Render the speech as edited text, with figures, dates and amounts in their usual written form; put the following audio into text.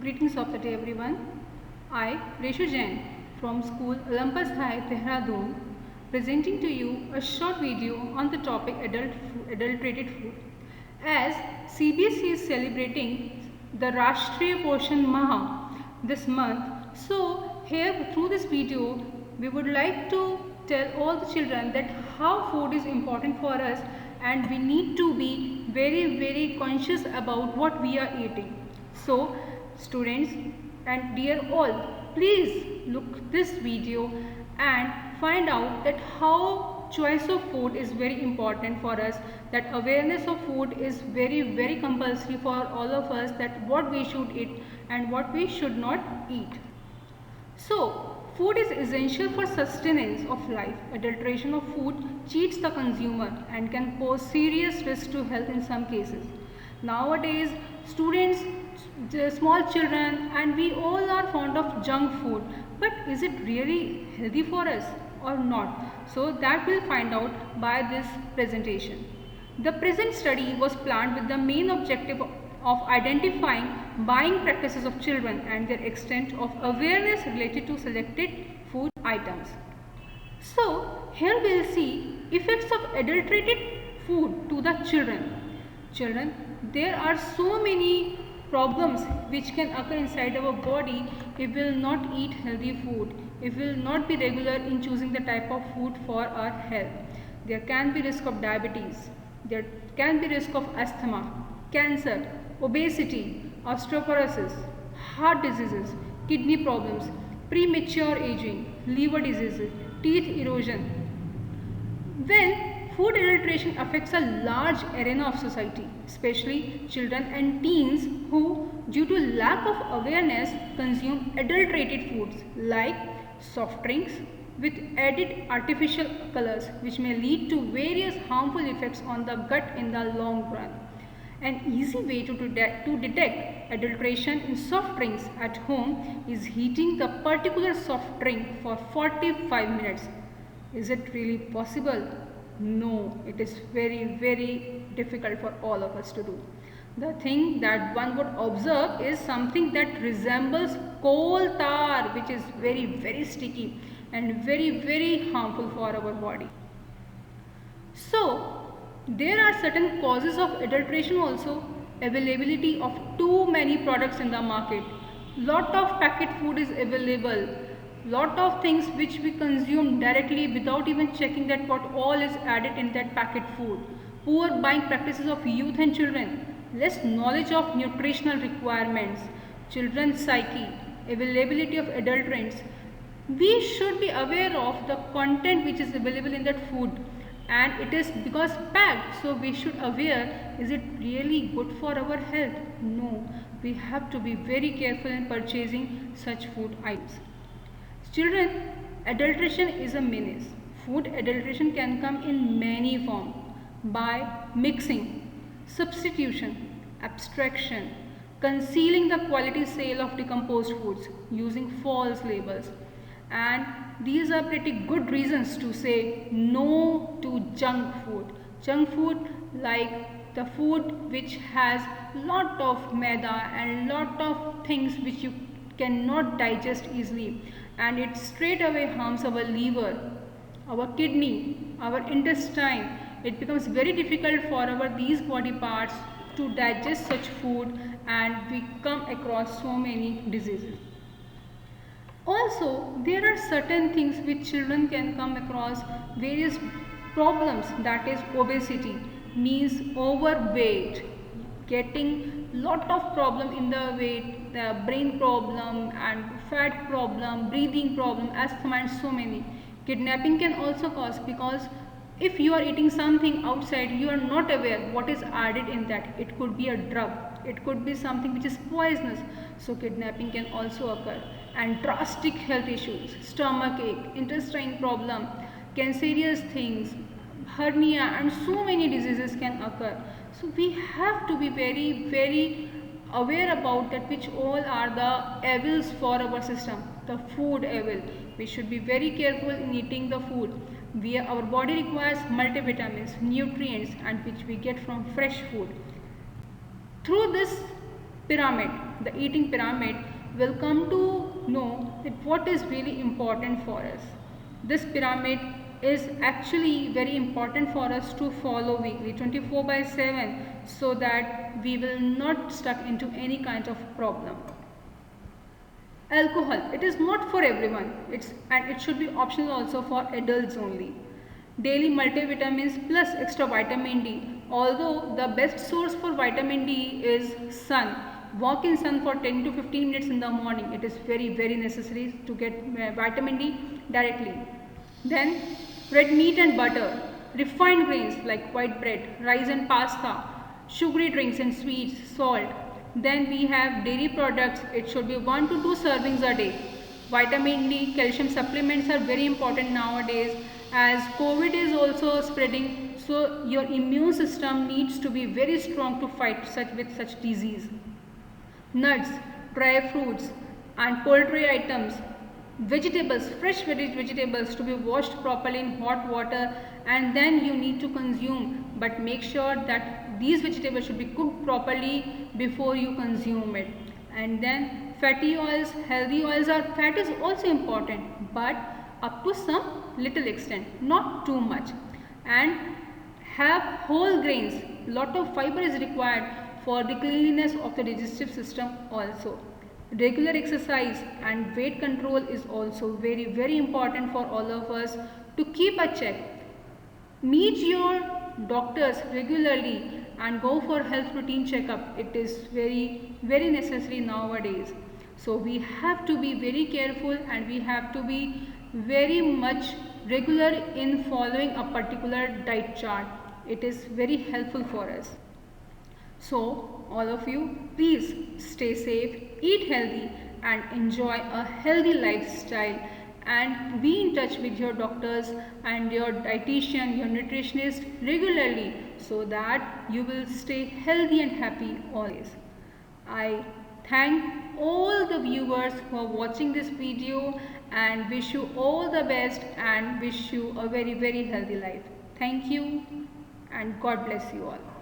Greetings of the day everyone. I, Reshu Jain from school Olympus High, Dehradun, presenting to you a short video on the topic adulterated food. As CBSE is celebrating the Rashtriya Poshan Maha this month, so here through this video we would like to tell all the children that how food is important for us and we need to be very conscious about what we are eating. So students and dear all, please look this video and find out that how choice of food is very important for us, that awareness of food is very compulsory for all of us, that what we should eat and what we should not eat. So food is essential for sustenance of life. Adulteration of food cheats the consumer and can pose serious risk to health in some cases. Nowadays, students, small children and we all are fond of junk food. But is it really healthy for us or not? So that we'll find out by this presentation. The present study was planned with the main objective of identifying buying practices of children and their extent of awareness related to selected food items. So here we will see effects of adulterated food to the children. Children, there are so many problems which can occur inside our body if we will not eat healthy food, if we will not be regular in choosing the type of food for our health. There can be risk of diabetes, there can be risk of asthma, cancer, obesity, osteoporosis, heart diseases, kidney problems, premature aging, liver diseases, teeth erosion. Well, food adulteration affects a large arena of society, especially children and teens who, due to lack of awareness, consume adulterated foods like soft drinks with added artificial colors, which may lead to various harmful effects on the gut in the long run. An easy way to detect adulteration in soft drinks at home is heating the particular soft drink for 45 minutes. Is it really possible? No, it is very difficult for all of us to do. The thing that one would observe is something that resembles coal tar, which is very sticky and very harmful for our body. So there are certain causes of adulteration also. Availability of too many products in the market. Lot of packet food is available. Lot of things which we consume directly without even checking that what all is added in that packet food. Poor buying practices of youth and children. Less knowledge of nutritional requirements. Children's psyche. Availability of adulterants. We should be aware of the content which is available in that food. And it is because packed, so we should aware, is it really good for our health? No, we have to be very careful in purchasing such food items. Children, adulteration is a menace. Food adulteration can come in many forms: by mixing, substitution, abstraction, concealing the quality sale of decomposed foods, using false labels. And these are pretty good reasons to say no to junk food. Junk food like the food which has lot of maida and lot of things which you cannot digest easily, and it straight away harms our liver, our kidney, our intestine. It becomes very difficult for these body parts to digest such food and we come across so many diseases. Also, there are certain things which children can come across various problems, that is obesity, means overweight, getting lot of problem in the weight, the brain problem and fat problem, breathing problem, asthma and so many. Kidnapping can also cause, because if you are eating something outside, you are not aware what is added in that. It could be a drug, it could be something which is poisonous, so kidnapping can also occur. And drastic health issues, stomach ache, intestine problem, cancerous things, hernia and so many diseases can occur. So we have to be very aware about that, which all are the evils for our system, the food evil. We should be very careful in eating the food. Our body requires multivitamins, nutrients, and which we get from fresh food. Through this pyramid, the eating pyramid, will come to know that what is really important for us. This pyramid is actually very important for us to follow weekly 24/7 so that we will not stuck into any kind of problem. Alcohol, it is not for everyone, and it should be optional also for adults only. Daily multivitamins plus extra vitamin D. Although the best source for vitamin D is sun. Walk in sun for 10 to 15 minutes in the morning. It is very necessary to get vitamin D directly. Then red meat and butter, refined grains like white bread, rice and pasta, sugary drinks and sweets, salt. Then we have dairy products. It should be 1 to 2 servings a day. Vitamin D, calcium supplements are very important nowadays as COVID is also spreading. So your immune system needs to be very strong to fight with such disease. Nuts, dry fruits and poultry items, vegetables, fresh vegetables to be washed properly in hot water and then you need to consume, but make sure that these vegetables should be cooked properly before you consume it. And then fatty oils, healthy oils, or fat is also important, but up to some little extent, not too much. And have whole grains, lot of fiber is required for the cleanliness of the digestive system also. Regular exercise and weight control is also very important for all of us to keep a check. Meet your doctors regularly and go for health routine checkup. It is very necessary nowadays. So we have to be very careful and we have to be very much regular in following a particular diet chart. It is very helpful for us. So all of you, please stay safe, eat healthy and enjoy a healthy lifestyle, and be in touch with your doctors and your dietitian, your nutritionist regularly so that you will stay healthy and happy always. I thank all the viewers who are watching this video and wish you all the best and wish you a very healthy life. Thank you and God bless you all.